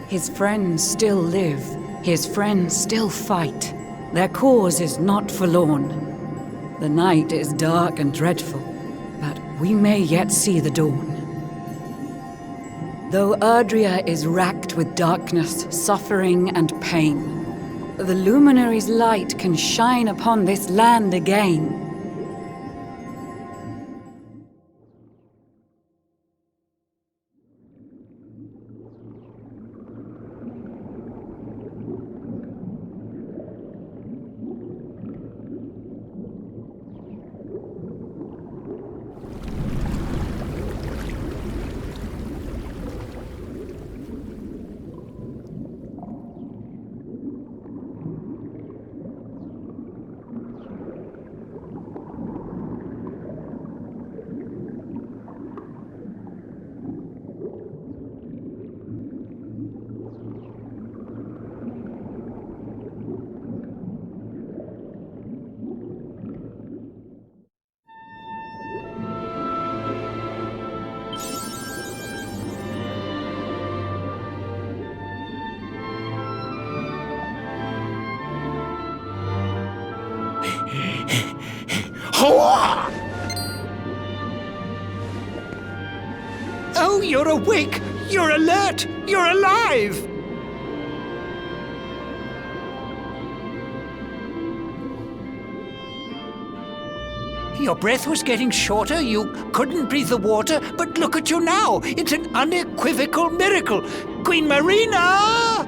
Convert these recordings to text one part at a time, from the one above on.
His friends still live. His friends still fight. Their cause is not forlorn. The night is dark and dreadful, but we may yet see the dawn. Though Erdrea is racked with darkness, suffering, and pain, the Luminary's light can shine upon this land again. Oh, you're awake! You're alert! You're alive! Your breath was getting shorter, you couldn't breathe the water, but look at you now! It's an unequivocal miracle! Queen Marina!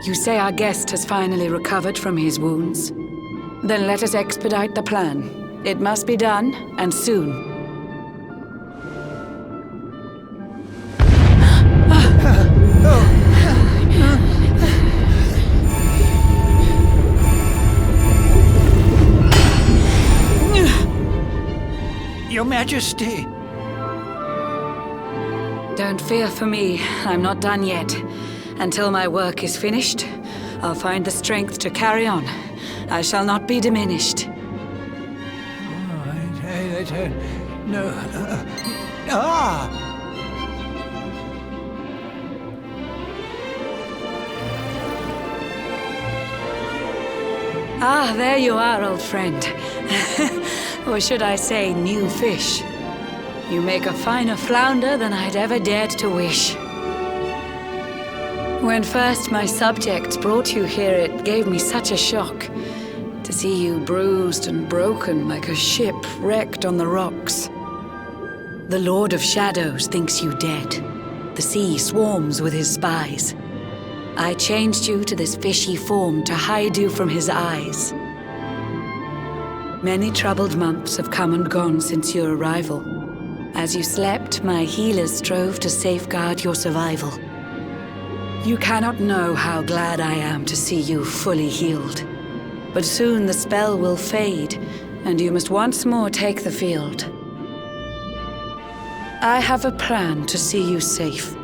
You say our guest has finally recovered from his wounds? Then let us expedite the plan. It must be done, and soon. Your Majesty. Don't fear for me. I'm not done yet. Until my work is finished, I'll find the strength to carry on. I shall not be diminished. No. Ah, there you are, old friend. Or should I say, new fish. You make a finer flounder than I'd ever dared to wish. When first my subjects brought you here, it gave me such a shock to see you bruised and broken like a ship wrecked on the rocks. The Lord of Shadows thinks you dead. The sea swarms with his spies. I changed you to this fishy form to hide you from his eyes. Many troubled months have come and gone since your arrival. As you slept, my healers strove to safeguard your survival. You cannot know how glad I am to see you fully healed. But soon the spell will fade, and you must once more take the field. I have a plan to see you safe.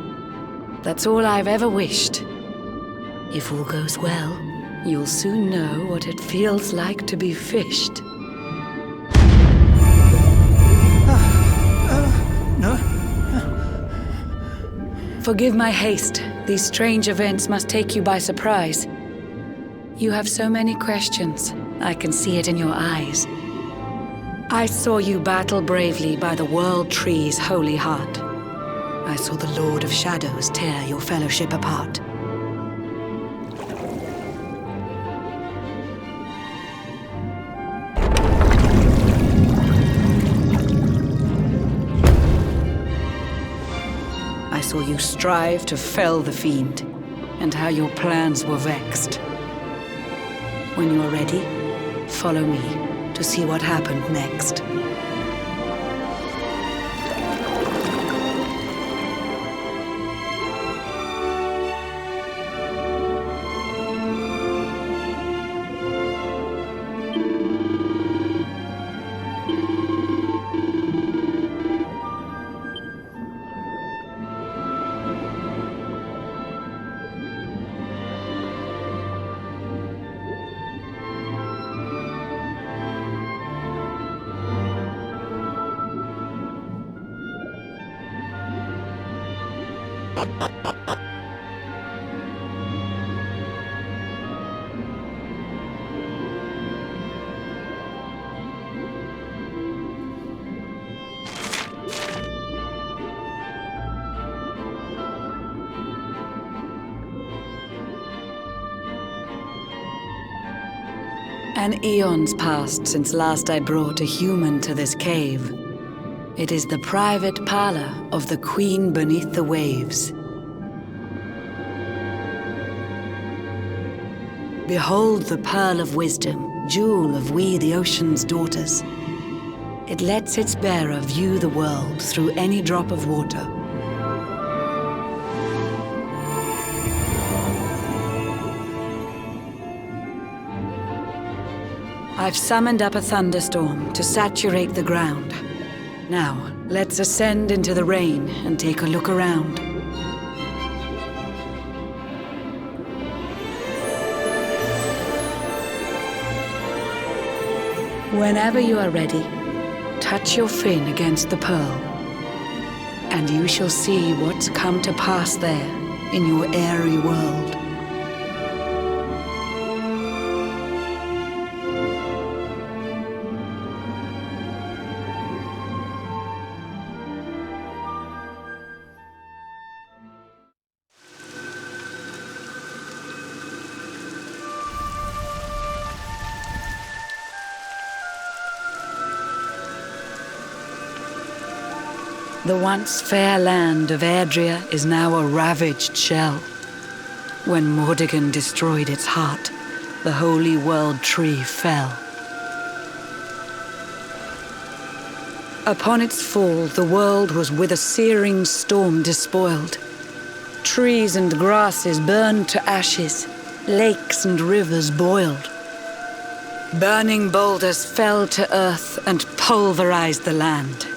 That's all I've ever wished. If all goes well, you'll soon know what it feels like to be fished. No? Forgive my haste. These strange events must take you by surprise. You have so many questions. I can see it in your eyes. I saw you battle bravely by the World Tree's holy heart. I saw the Lord of Shadows tear your fellowship apart. I saw you strive to fell the fiend, and how your plans were vexed. When you are ready, follow me to see what happened next. An eon's passed since last I brought a human to this cave. It is the private parlor of the Queen beneath the waves. Behold the pearl of wisdom, jewel of we the ocean's daughters. It lets its bearer view the world through any drop of water. I've summoned up a thunderstorm to saturate the ground. Now, let's ascend into the rain and take a look around. Whenever you are ready, touch your fin against the pearl, and you shall see what's come to pass there in your airy world. The once fair land of Airdria is now a ravaged shell. When Mordegon destroyed its heart, the holy world tree fell. Upon its fall, the world was with a searing storm despoiled. Trees and grasses burned to ashes, lakes and rivers boiled. Burning boulders fell to earth and pulverized the land.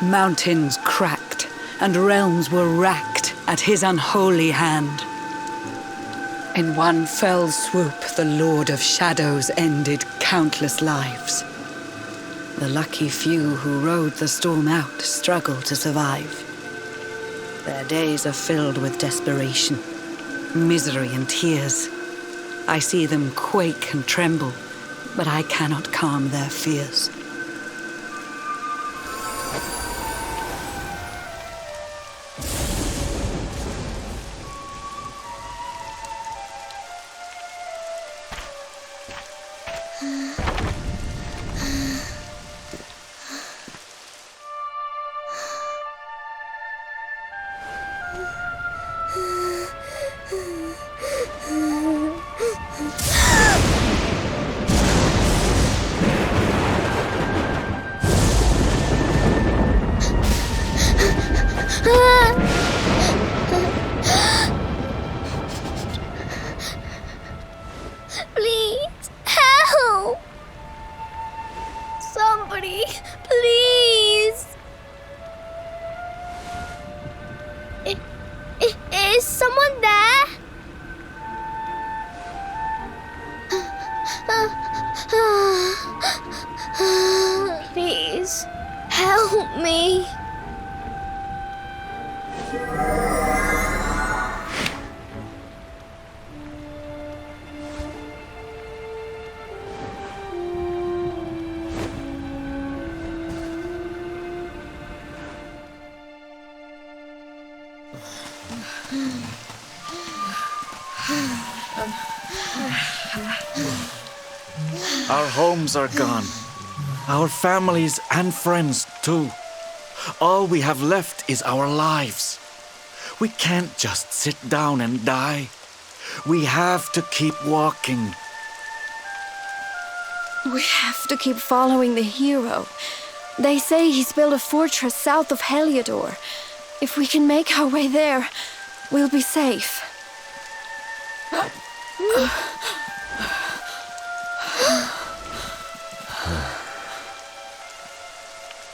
Mountains cracked, and realms were racked at his unholy hand. In one fell swoop, the Lord of Shadows ended countless lives. The lucky few who rode the storm out struggled to survive. Their days are filled with desperation, misery and tears. I see them quake and tremble, but I cannot calm their fears. Please, help! Somebody, please! Is someone there? Please, help me. Our homes are gone. Our families and friends, too. All we have left is our lives. We can't just sit down and die. We have to keep walking. We have to keep following the hero. They say he's built a fortress south of Heliodor. If we can make our way there, we'll be safe.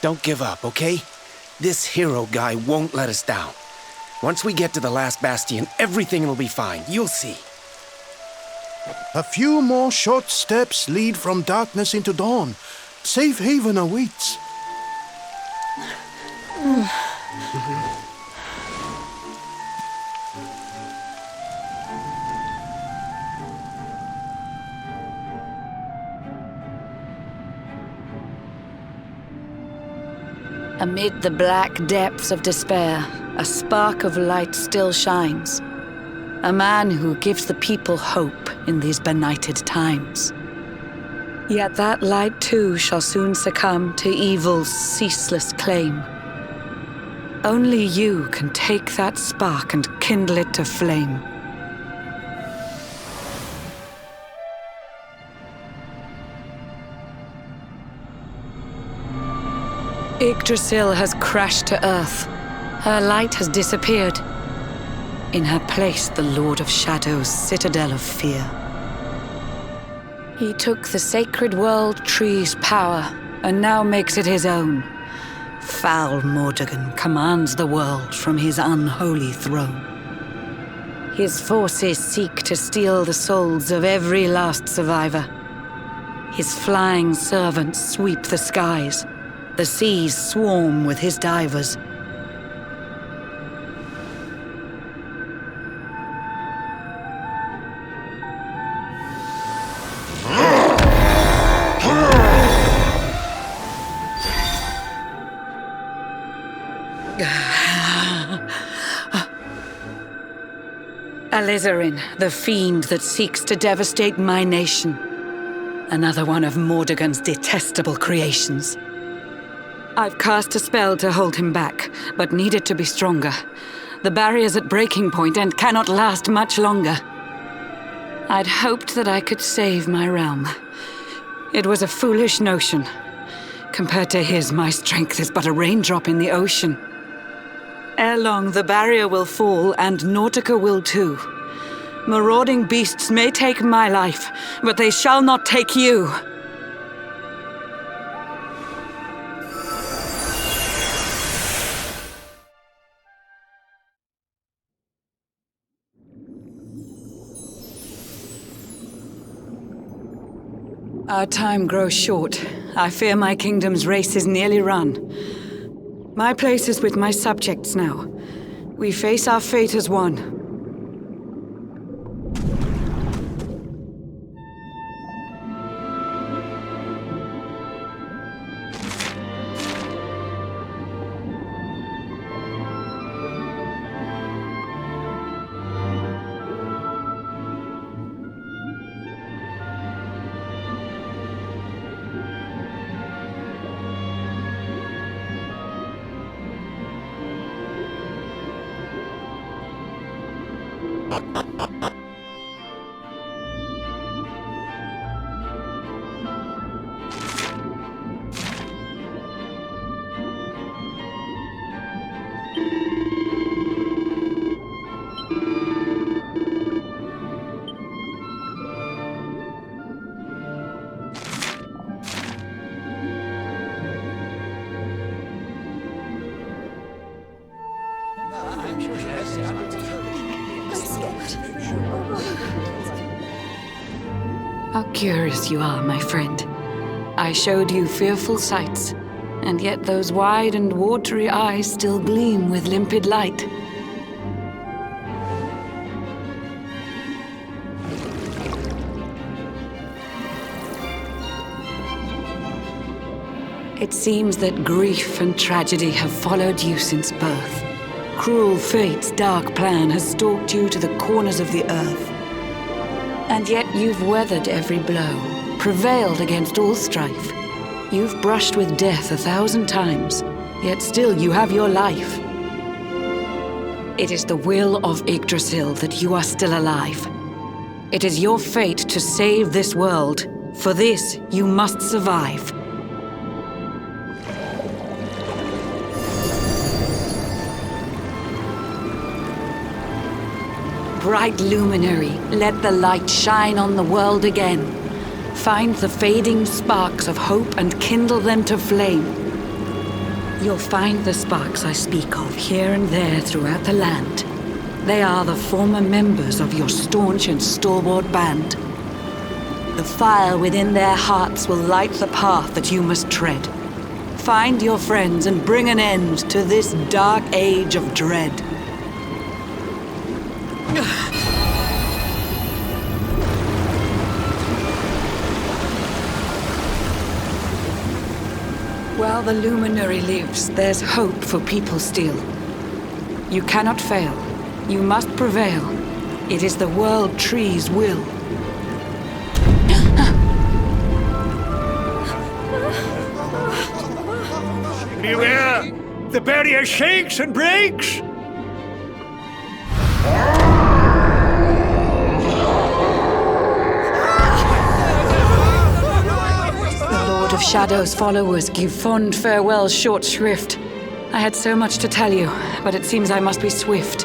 Don't give up, okay? This hero guy won't let us down. Once we get to the last bastion, everything will be fine. You'll see. A few more short steps lead from darkness into dawn. Safe haven awaits. Amid the black depths of despair, a spark of light still shines. A man who gives the people hope in these benighted times. Yet that light too shall soon succumb to evil's ceaseless claim. Only you can take that spark and kindle it to flame. Yggdrasil has crashed to earth. Her light has disappeared. In her place, the Lord of Shadows' citadel of fear. He took the sacred world tree's power and now makes it his own. Foul Mordegon commands the world from his unholy throne. His forces seek to steal the souls of every last survivor. His flying servants sweep the skies. The seas swarm with his divers. Alizarin, the fiend that seeks to devastate my nation. Another one of Mordegon's detestable creations. I've cast a spell to hold him back, but need it to be stronger. The barrier's at breaking point and cannot last much longer. I'd hoped that I could save my realm. It was a foolish notion. Compared to his, my strength is but a raindrop in the ocean. Ere long, the barrier will fall, and Nautica will too. Marauding beasts may take my life, but they shall not take you. Our time grows short. I fear my kingdom's race is nearly run. My place is with my subjects now. We face our fate as one. How curious you are, my friend. I showed you fearful sights, and yet those wide and watery eyes still gleam with limpid light. It seems that grief and tragedy have followed you since birth. Cruel fate's dark plan has stalked you to the corners of the earth. And yet you've weathered every blow, prevailed against all strife. You've brushed with death 1,000 times, yet still you have your life. It is the will of Yggdrasil that you are still alive. It is your fate to save this world. For this, you must survive. Bright luminary, let the light shine on the world again. Find the fading sparks of hope and kindle them to flame. You'll find the sparks I speak of here and there throughout the land. They are the former members of your staunch and stalwart band. The fire within their hearts will light the path that you must tread. Find your friends and bring an end to this dark age of dread. While the luminary lives, there's hope for people still. You cannot fail. You must prevail. It is the World Tree's will. Beware! The barrier shakes and breaks! Lord of Shadow's followers give fond farewells short shrift. I had so much to tell you, but it seems I must be swift.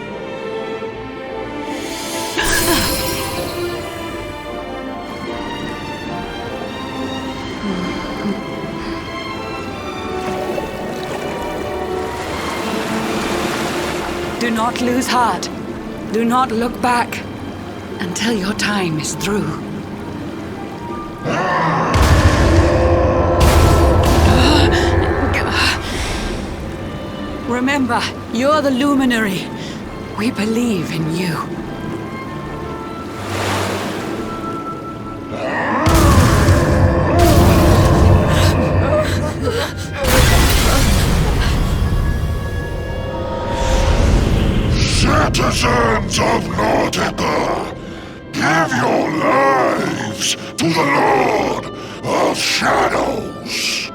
Do not lose heart. Do not look back until your time is through. Remember, you're the luminary. We believe in you. Citizens of Nautica, give your lives to the Lord of Shadows.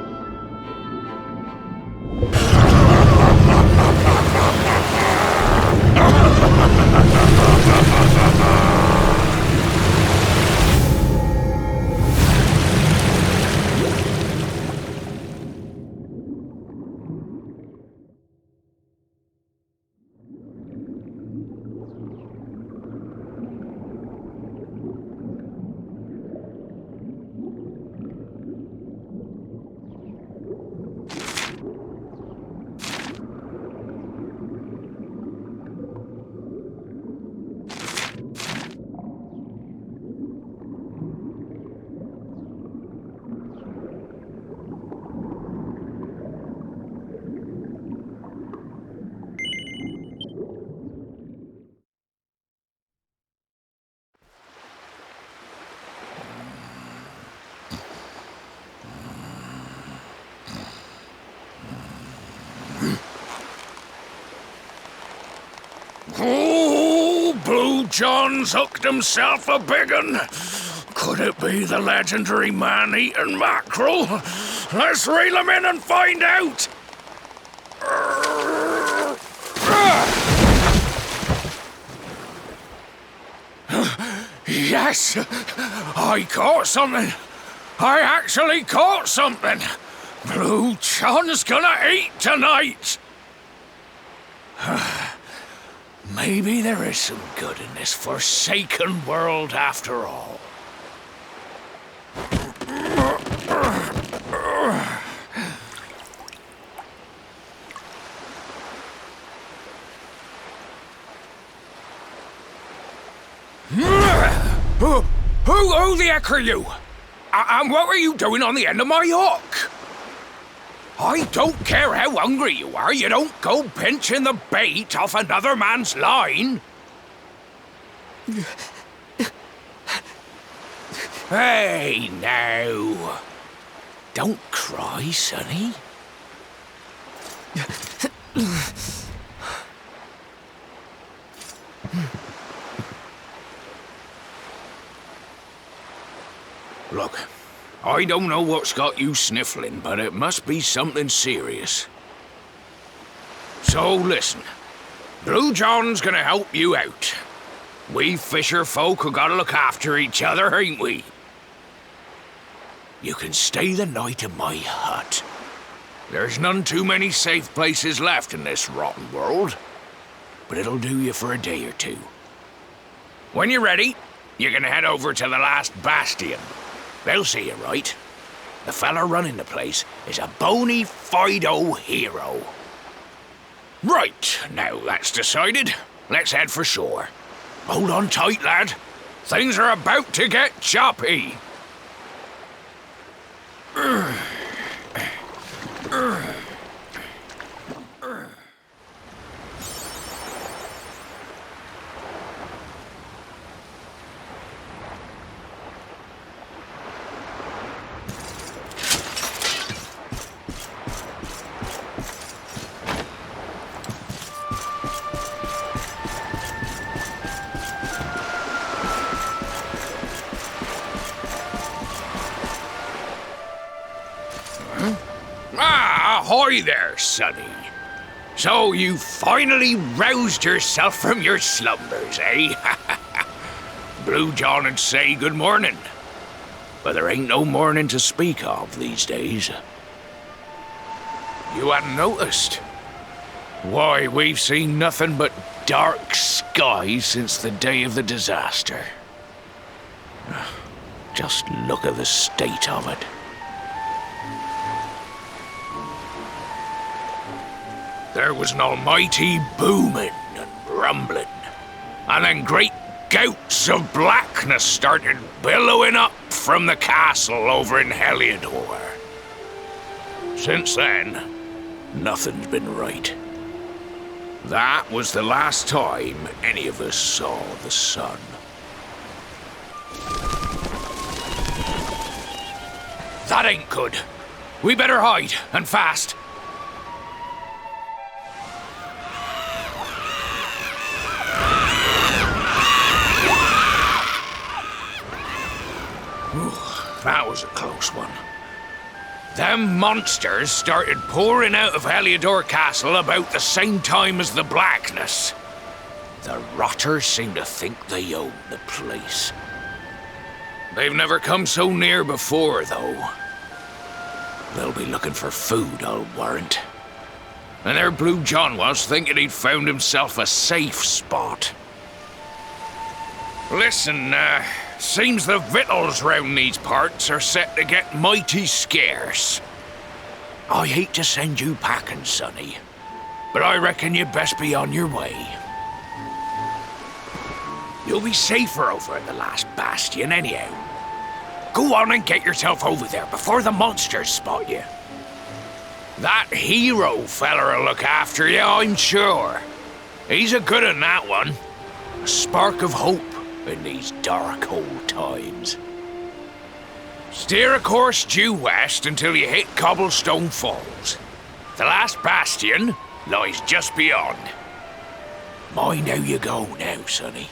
John's hooked himself a big un. Could it be the legendary man-eating mackerel? Let's reel him in and find out! Yes! I caught something! I actually caught something! Blue John's gonna eat tonight! Maybe there is some good in this forsaken world after all. Who the heck are you? And what were you doing on the end of my hook? I don't care how hungry you are, you don't go pinching the bait off another man's line. Hey, now. Don't cry, sonny. Look, I don't know what's got you sniffling, but it must be something serious. So listen, Blue John's gonna help you out. We fisher folk have gotta look after each other, ain't we? You can stay the night in my hut. There's none too many safe places left in this rotten world, but it'll do you for a day or two. When you're ready, you're gonna head over to the last bastion. They'll see you right. The fella running the place is a bony Fido hero. Right, now that's decided. Let's head for shore. Hold on tight, lad. Things are about to get choppy. Ahoy there, sonny. So you finally roused yourself from your slumbers, eh? Blue John would say good morning, but there ain't no morning to speak of these days. You hadn't noticed? Why, we've seen nothing but dark skies since the day of the disaster. Just look at the state of it. There was an almighty booming and rumbling, and then great gouts of blackness started billowing up from the castle over in Heliodor. Since then, nothing's been right. That was the last time any of us saw the sun. That ain't good. We better hide, and fast. That was a close one. Them monsters started pouring out of Heliodor Castle about the same time as the blackness. The rotters seem to think they own the place. They've never come so near before, though. They'll be looking for food, I'll warrant. And there Blue John was, thinking he'd found himself a safe spot. Listen, seems the victuals round these parts are set to get mighty scarce. I hate to send you packing, sonny, but I reckon you'd best be on your way. You'll be safer over at the last bastion anyhow. Go on and get yourself over there before the monsters spot you. That hero feller'll look after you, I'm sure. He's a good un, that one. A spark of hope in these dark old times. Steer a course due west until you hit Cobblestone Falls. The last bastion lies just beyond. Mind how you go now, sonny.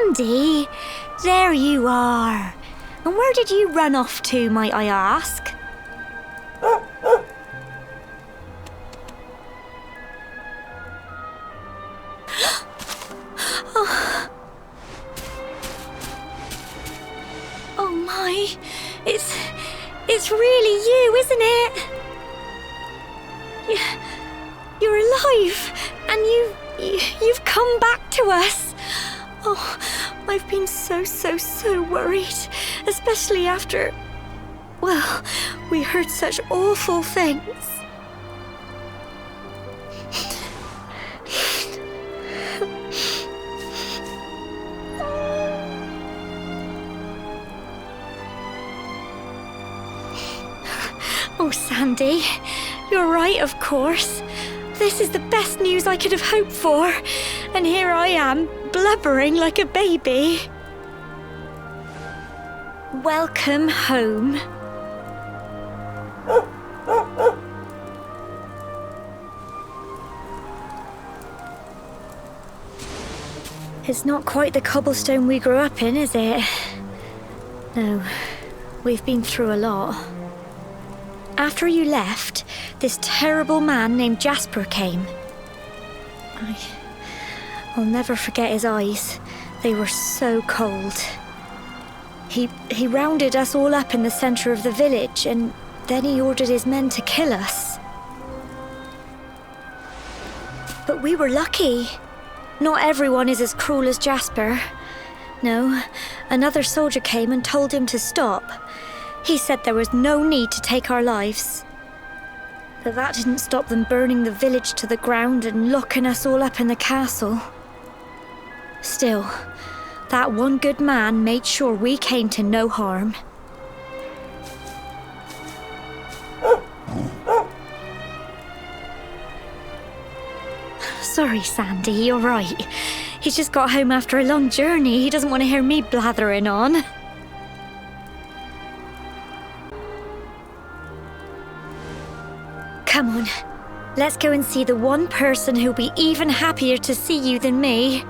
Sandy, there you are. And where did you run off to, might I ask? Oh my, it's really you, isn't it? You're alive, and you've come back to us. Oh, I've been so worried, especially after, well, we heard such awful things. Oh, Sandy, you're right, of course. This is the best news I could have hoped for. And here I am, blubbering like a baby. Welcome home. It's not quite the cobblestone we grew up in, is it? No, we've been through a lot. After you left, this terrible man named Jasper came. I'll never forget his eyes. They were so cold. He rounded us all up in the center of the village, and then he ordered his men to kill us. But we were lucky. Not everyone is as cruel as Jasper. No, another soldier came and told him to stop. He said there was no need to take our lives. But that didn't stop them burning the village to the ground and locking us all up in the castle. Still, that one good man made sure we came to no harm. Sorry, Sandy, you're right. He's just got home after a long journey. He doesn't want to hear me blathering on. Come on, let's go and see the one person who'll be even happier to see you than me.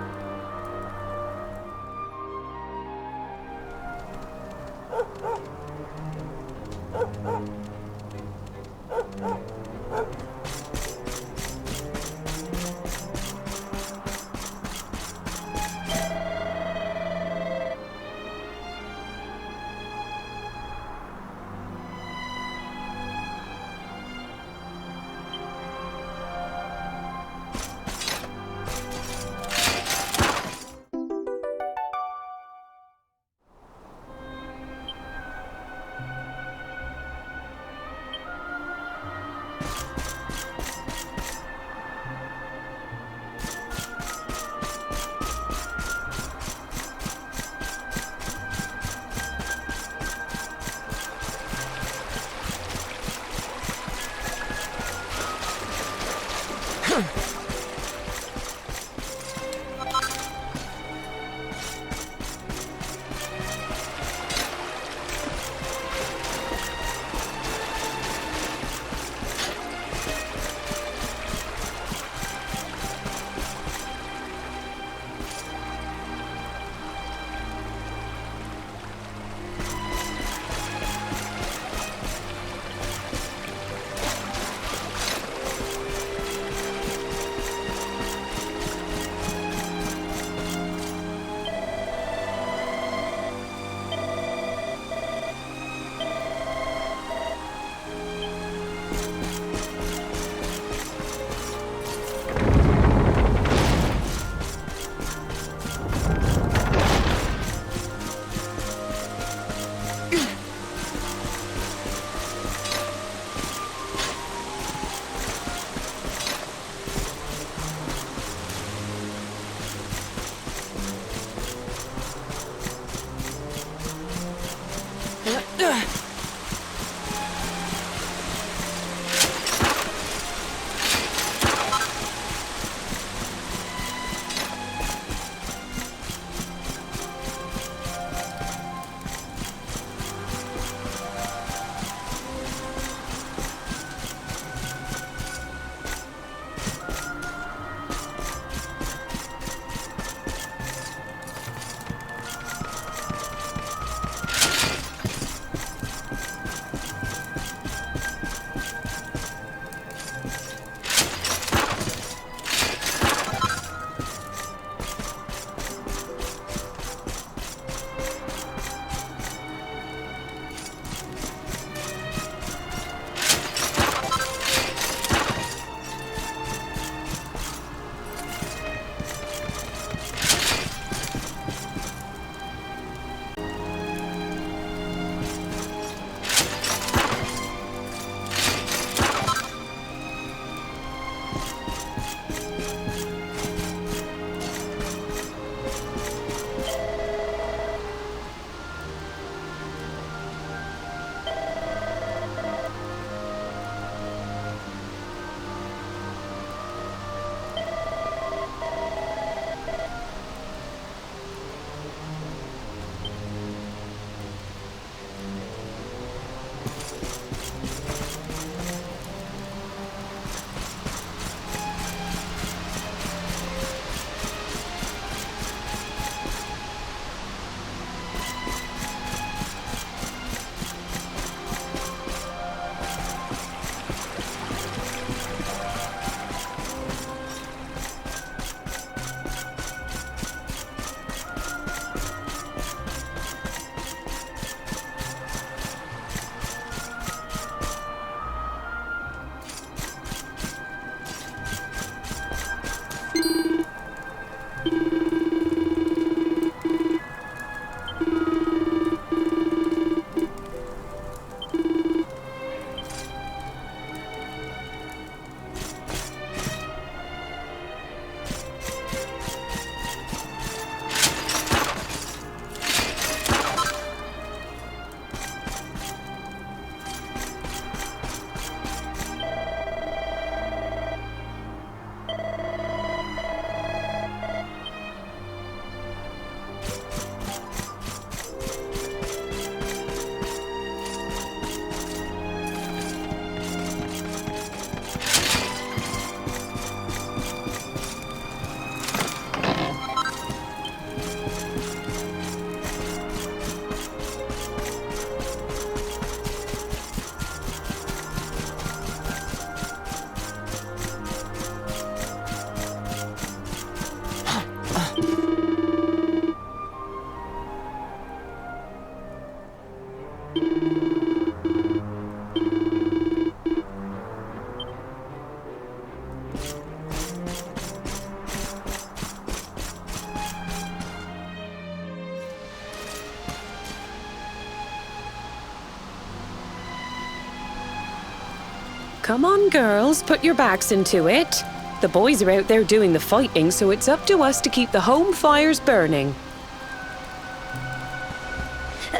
Come on, girls, put your backs into it. The boys are out there doing the fighting, so it's up to us to keep the home fires burning.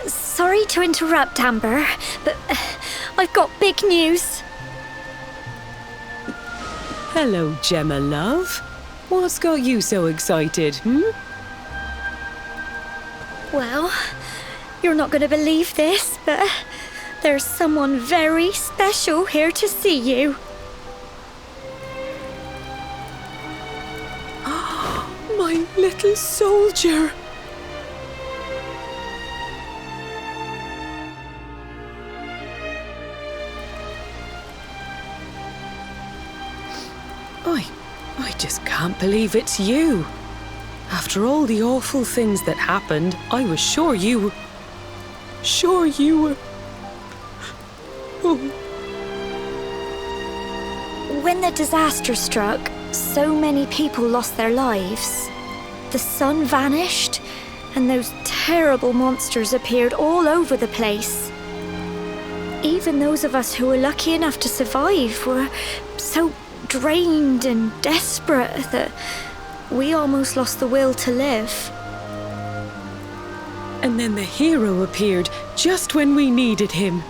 Sorry to interrupt, Amber, but I've got big news. Hello, Gemma, love. What's got you so excited, Well, you're not going to believe this, but there's someone very special here to see you. My little soldier. I just can't believe it's you. After all the awful things that happened, I was sure you were... Oh. When the disaster struck, so many people lost their lives. The sun vanished, and those terrible monsters appeared all over the place. Even those of us who were lucky enough to survive were so drained and desperate that we almost lost the will to live. And then the hero appeared just when we needed him.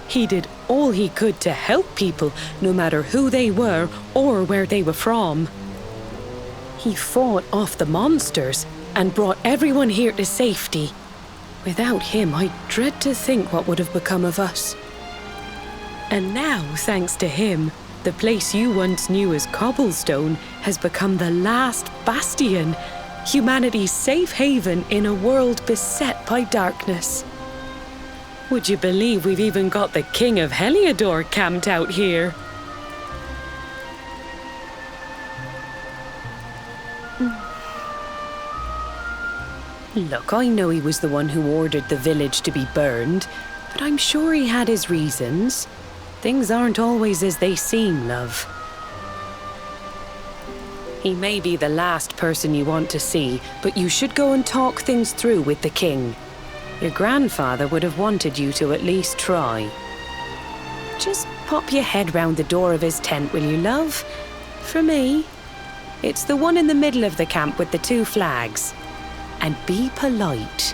He did all he could to help people, no matter who they were or where they were from. He fought off the monsters and brought everyone here to safety. Without him, I dread to think what would have become of us. And now, thanks to him, the place you once knew as Cobblestone has become the last bastion, humanity's safe haven in a world beset by darkness. Would you believe we've even got the King of Heliodor camped out here? Look, I know he was the one who ordered the village to be burned, but I'm sure he had his reasons. Things aren't always as they seem, love. He may be the last person you want to see, but you should go and talk things through with the king. Your grandfather would have wanted you to at least try. Just pop your head round the door of his tent, will you, love? For me. It's the one in the middle of the camp with the 2 flags. And be polite.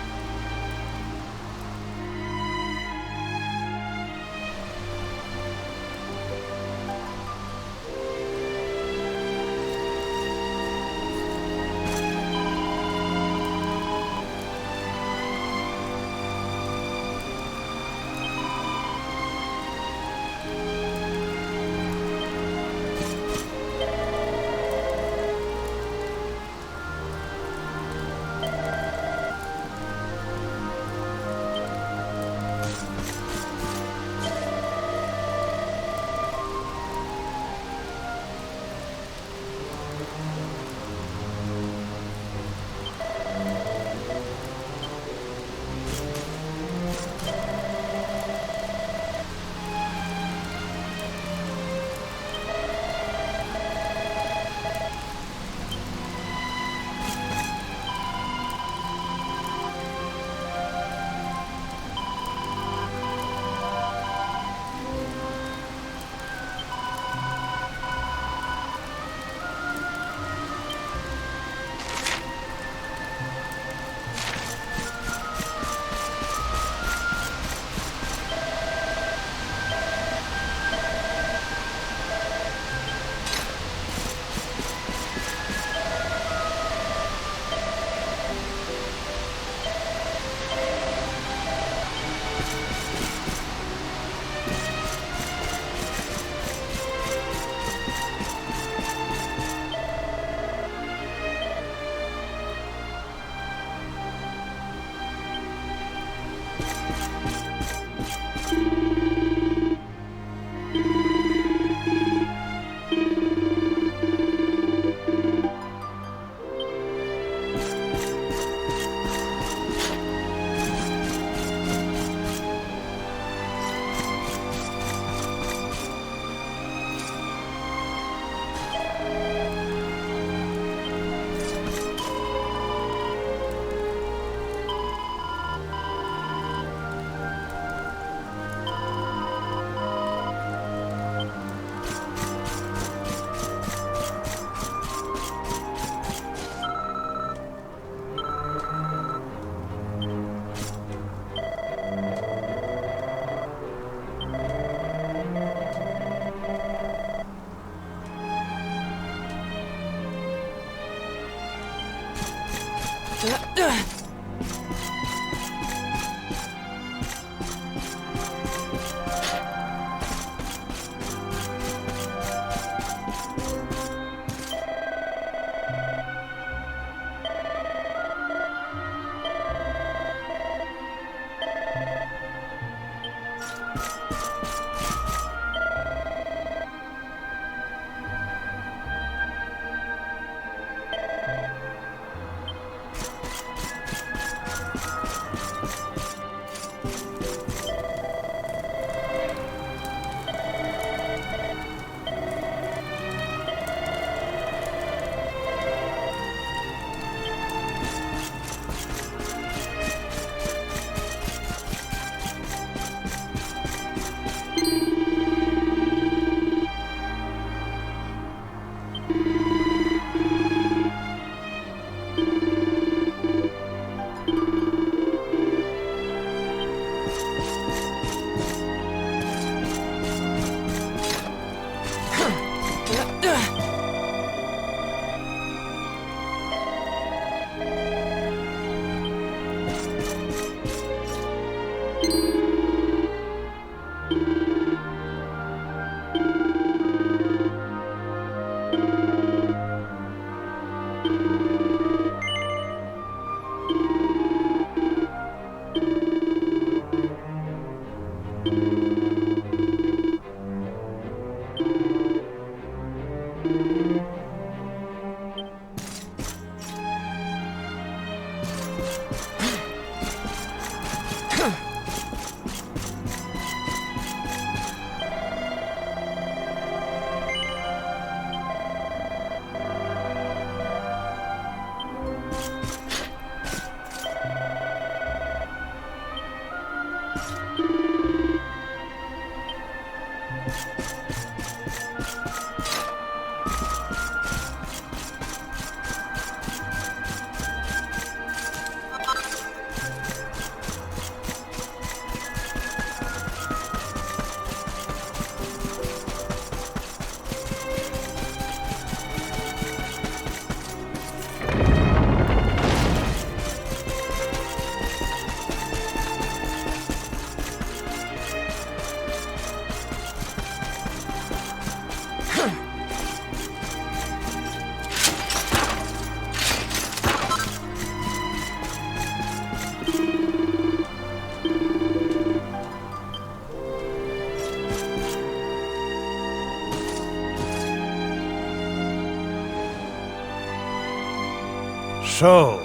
So,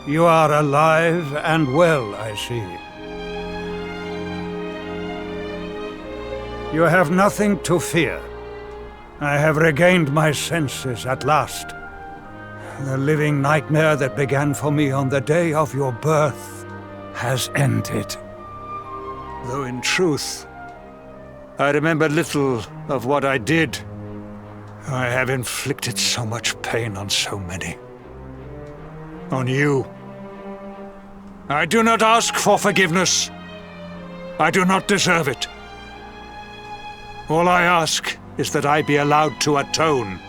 you are alive and well, I see. You have nothing to fear. I have regained my senses at last. The living nightmare that began for me on the day of your birth has ended. Though in truth, I remember little of what I did. I have inflicted so much pain on so many. On you. I do not ask for forgiveness. I do not deserve it. All I ask is that I be allowed to atone,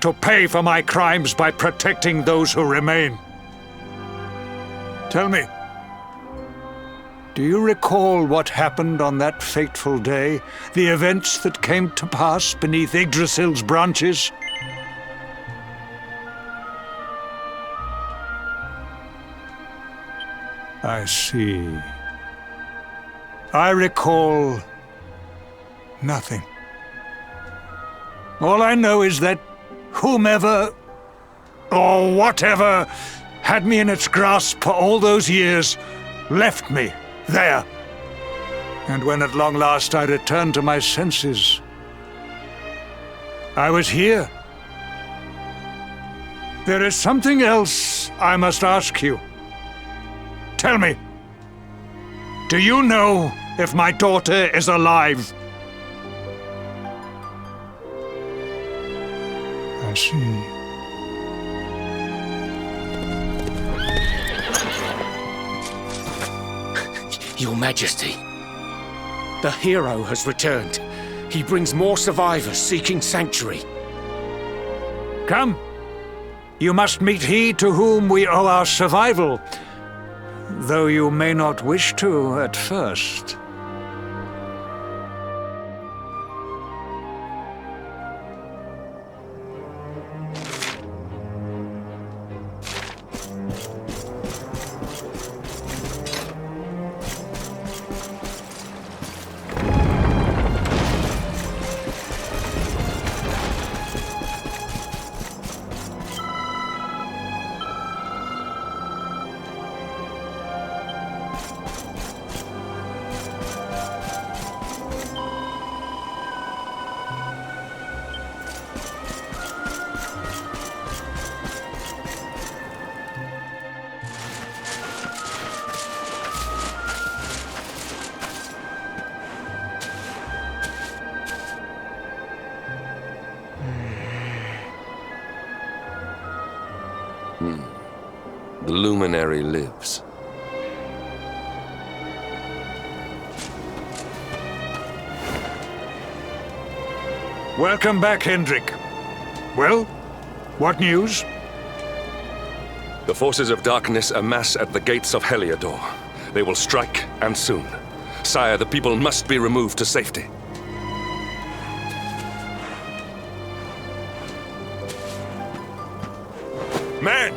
to pay for my crimes by protecting those who remain. Tell me, do you recall what happened on that fateful day? The events that came to pass beneath Yggdrasil's branches? I see. I recall nothing. All I know is that whomever or whatever had me in its grasp for all those years left me there. And when at long last I returned to my senses, I was here. There is something else I must ask you. Tell me, do you know if my daughter is alive? I see. Your Majesty, the hero has returned. He brings more survivors seeking sanctuary. Come, You must meet he to whom we owe our survival, though you may not wish to at first. The luminary lives. Welcome back, Hendrik. Well, what news? The forces of darkness amass at the gates of Heliodor. They will strike, and soon. Sire, the people must be removed to safety. Men!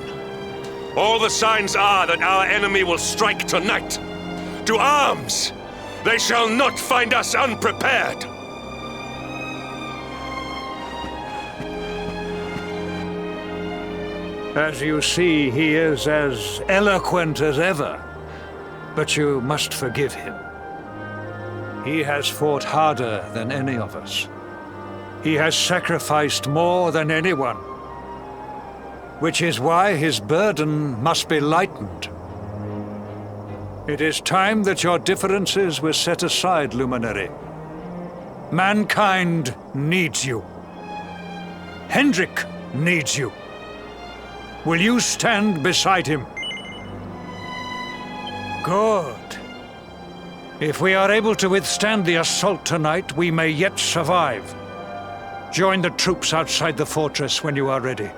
All the signs are that our enemy will strike tonight. To arms! They shall not find us unprepared! As you see, he is as eloquent as ever. But you must forgive him. He has fought harder than any of us. He has sacrificed more than anyone. Which is why his burden must be lightened. It is time that your differences were set aside, Luminary. Mankind needs you. Hendrik needs you. Will you stand beside him? Good. If we are able to withstand the assault tonight, we may yet survive. Join the troops outside the fortress when you are ready.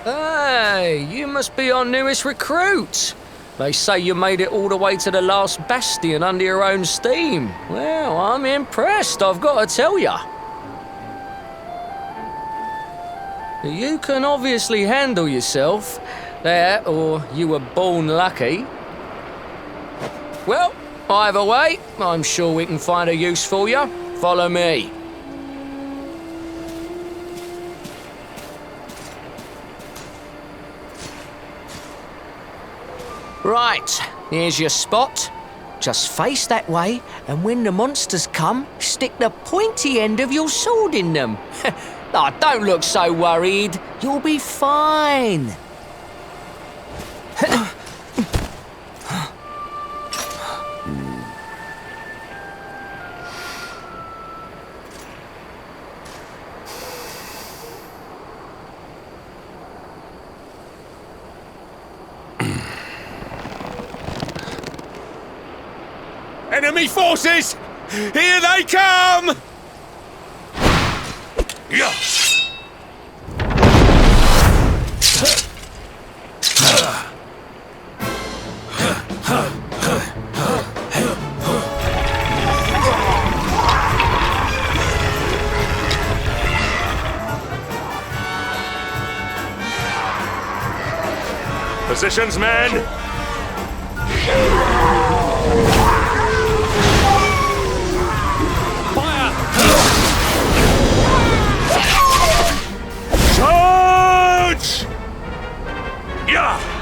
Hey, you must be our newest recruit. They say you made it all the way to the last bastion under your own steam. Well, I'm impressed, I've got to tell ya. You can obviously handle yourself. That, or you were born lucky. Well, either way, I'm sure we can find a use for you. Follow me. Right, here's your spot. Just face that way, and when the monsters come, stick the pointy end of your sword in them. Oh, don't look so worried. You'll be fine. Enemy forces! Here they come! Yeah. Positions, men! Charge! Yeah!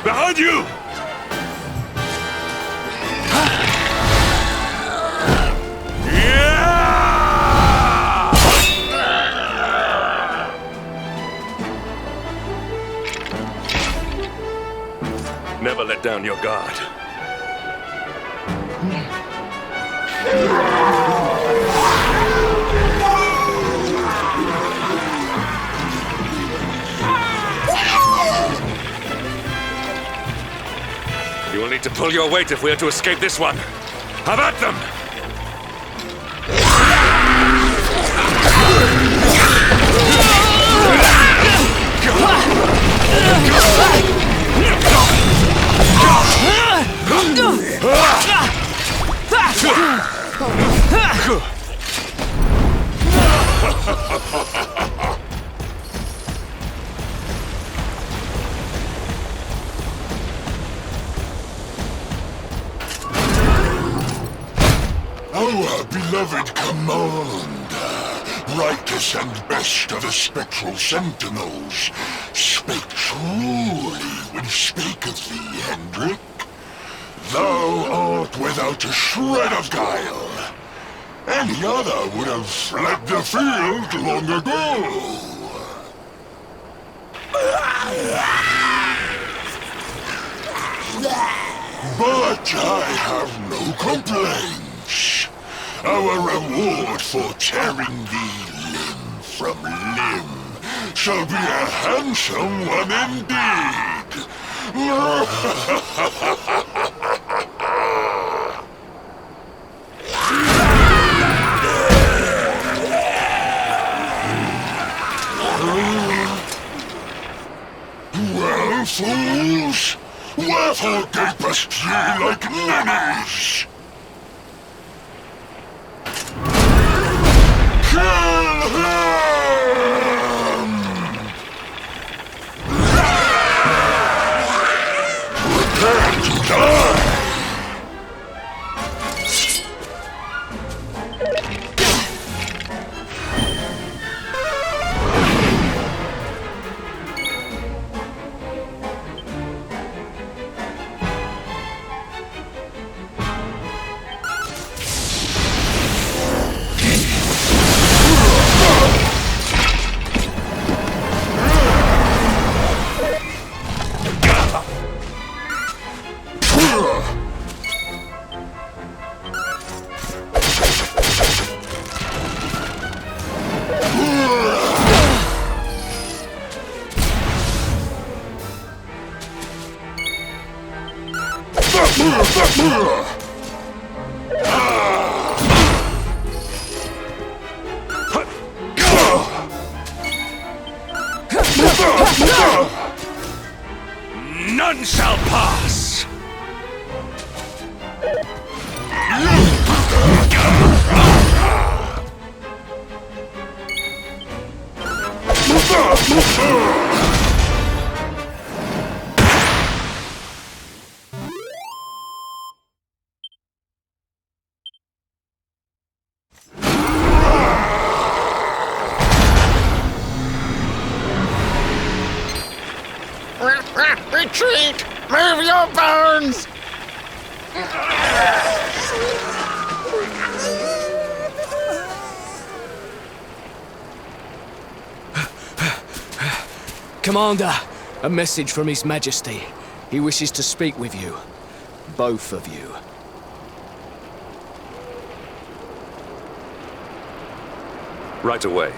Behind you! Never let down your guard. You will need to pull your weight if we are to escape this one. Have at them! Our beloved commander, rightest and best of the spectral sentinels, spake truly when he spake of thee, Hendrik. Thou art without a shred of guile. Any other would have fled the field long ago. But I have no complaints. Our reward for tearing thee limb from limb shall be a handsome one indeed. Well, fools, wherefore gapest ye like ninnies? Kill him! Prepare to die! None shall pass! Retreat! Move your bones! Commander, a message from His Majesty. He wishes to speak with you. Both of you. Right away.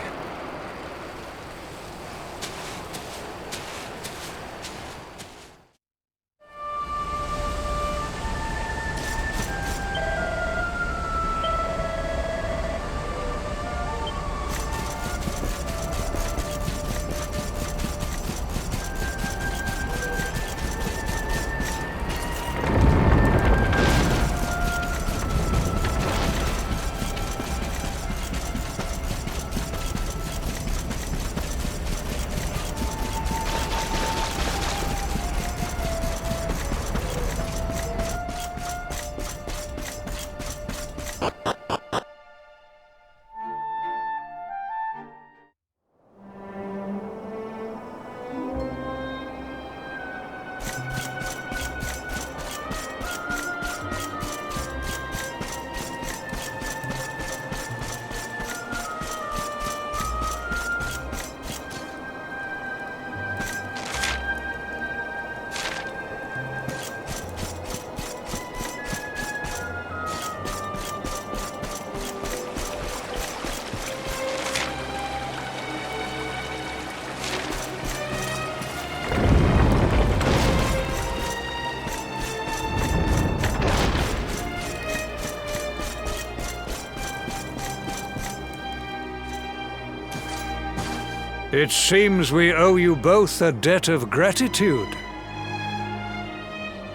It seems we owe you both a debt of gratitude.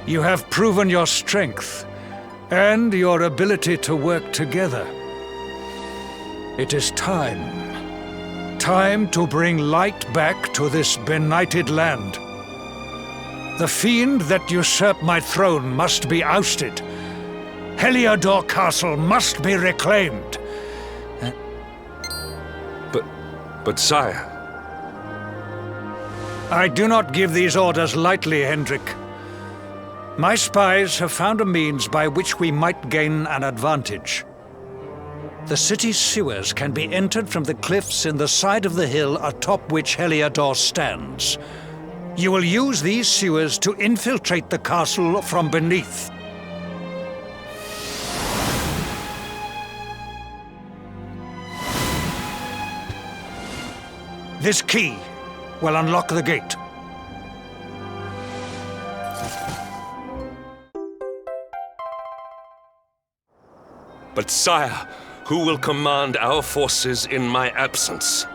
You have proven your strength and your ability to work together. It is time. Time to bring light back to this benighted land. The fiend that usurped my throne must be ousted, Heliodor Castle must be reclaimed. But sire... I do not give these orders lightly, Hendrik. My spies have found a means by which we might gain an advantage. The city's sewers can be entered from the cliffs in the side of the hill atop which Heliodor stands. You will use these sewers to infiltrate the castle from beneath. This key will unlock the gate. But sire, who will command our forces in my absence?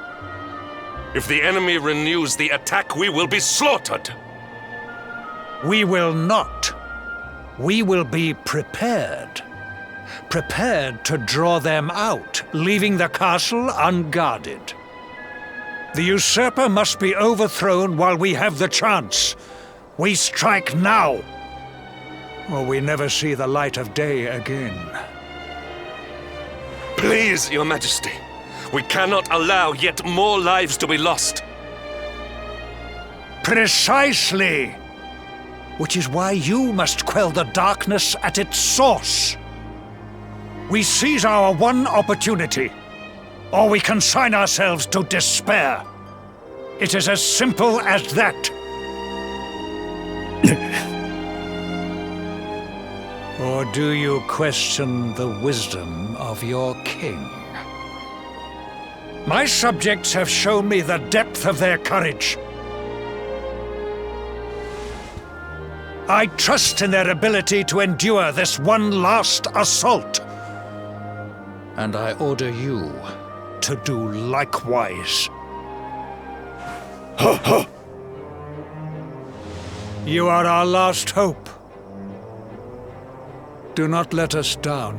If the enemy renews the attack, we will be slaughtered. We will not. We will be prepared. Prepared to draw them out, leaving the castle unguarded. The usurper must be overthrown while we have the chance. We strike now, or we never see the light of day again. Please, Your Majesty. We cannot allow yet more lives to be lost. Precisely! Which is why you must quell the darkness at its source. We seize our one opportunity, or we consign ourselves to despair. It is as simple as that. Or do you question the wisdom of your king? My subjects have shown me the depth of their courage. I trust in their ability to endure this one last assault. And I order you to do likewise. You are our last hope. Do not let us down.